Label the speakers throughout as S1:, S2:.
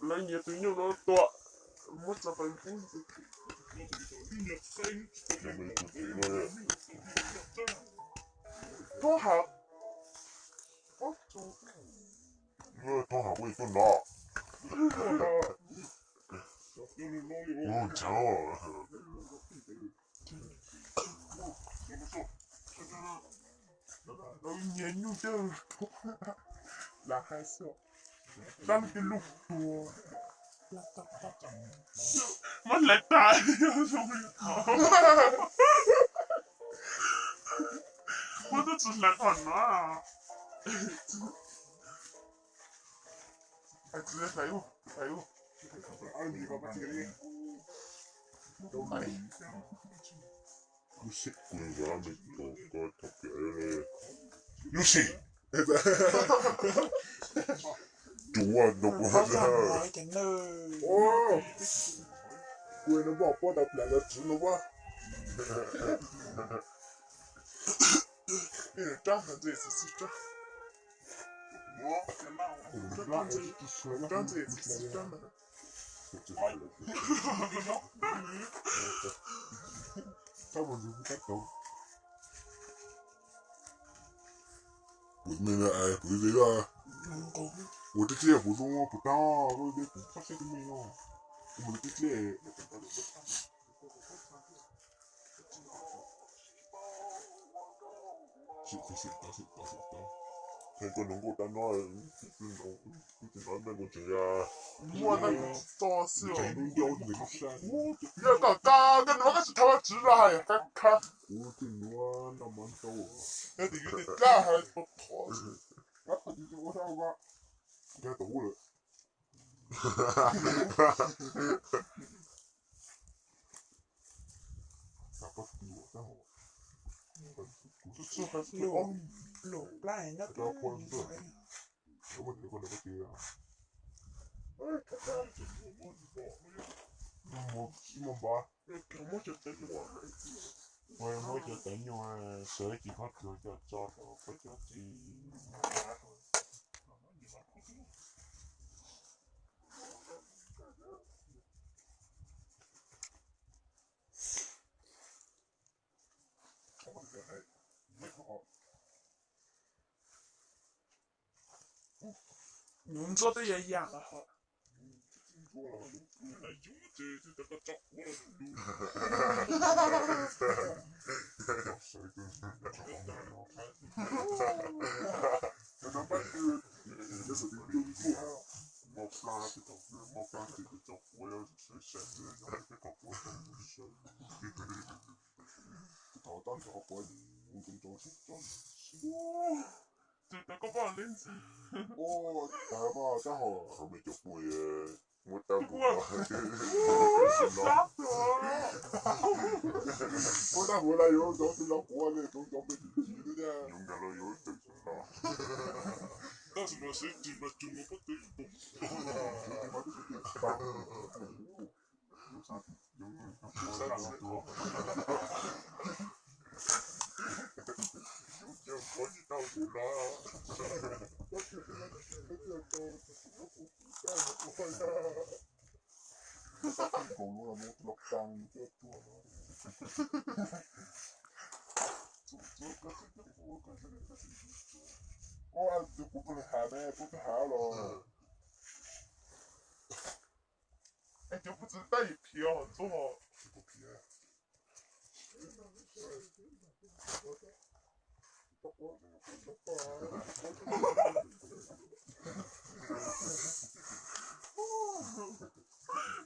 S1: là nhiều thứ nhiều nó tọa mất là phải phun có học có chỗ
S2: 더 하고 있어 나. 저.
S1: nó nhớ nhu chơi là hai sợ đang cái lục chùa mất lại tài rồi mất nó chỉ là còn nó à anh chưa thấy không
S2: anh gì mà bắt đi. Đâu này. Cứ quên ra mình có tập cái này. Lucy. Chúa nó quá ra. Ô. Quên nó bỏ qua đập lại là chú nó quá.
S1: trang là gì sự trang trang gì sự trang mà
S2: sao mà dùng cách đâu. Bụi mình là ai bụi gì à? Bụi cái kia bụi đúng không? Bụi tao bụi cái bụi phát sinh mình không? Bụi cái kia. Xịt. Thế còn nó cũng đã nói nói bên của chị à.
S1: mua那个多是哦，
S2: 你要那个山。
S1: 那个刚跟那个是他们直了呀，看，
S2: 我这我那蛮多。
S1: 那得有点干还不妥。
S2: 我就是我上个，该懂了。咋不比我上我？
S1: 就是还是哦，
S3: 老赖那个。
S2: 我们这个那个对啊。我吧。
S1: 我就等我。
S2: 我就等我手机卡就找到不就的。
S1: 农作的也养了哈。这个不能子。
S2: 哦，大嘛，大好，后面就不也，我打不过。
S1: 吓死我了！
S2: 我打回来以后，就是老过的，都被你记的。用干了以后就知道。
S1: 那什么谁鸡巴就我不对懂。
S2: 就可以到处了。公路上落钢就多了。我就不能喊呗，不能喊了。
S1: 哎，就不知道一批哦，做好。
S2: 不批。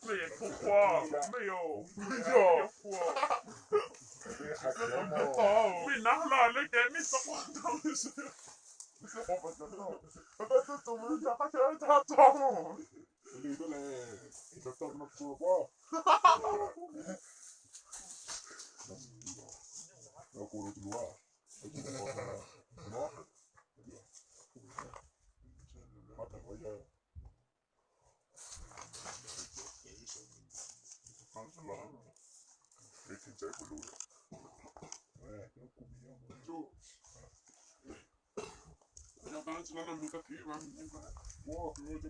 S1: 没有不花，没有花。没拿来那个，没找到的是。是我不知道，我这怎么讲？他现在他装。
S2: 你这嘞，这到那说话。要过了就完。什么？马上回来。刚是哪？没听在不录了。哎，这股票就。
S1: 要不然只能那么个地方，
S2: 我这个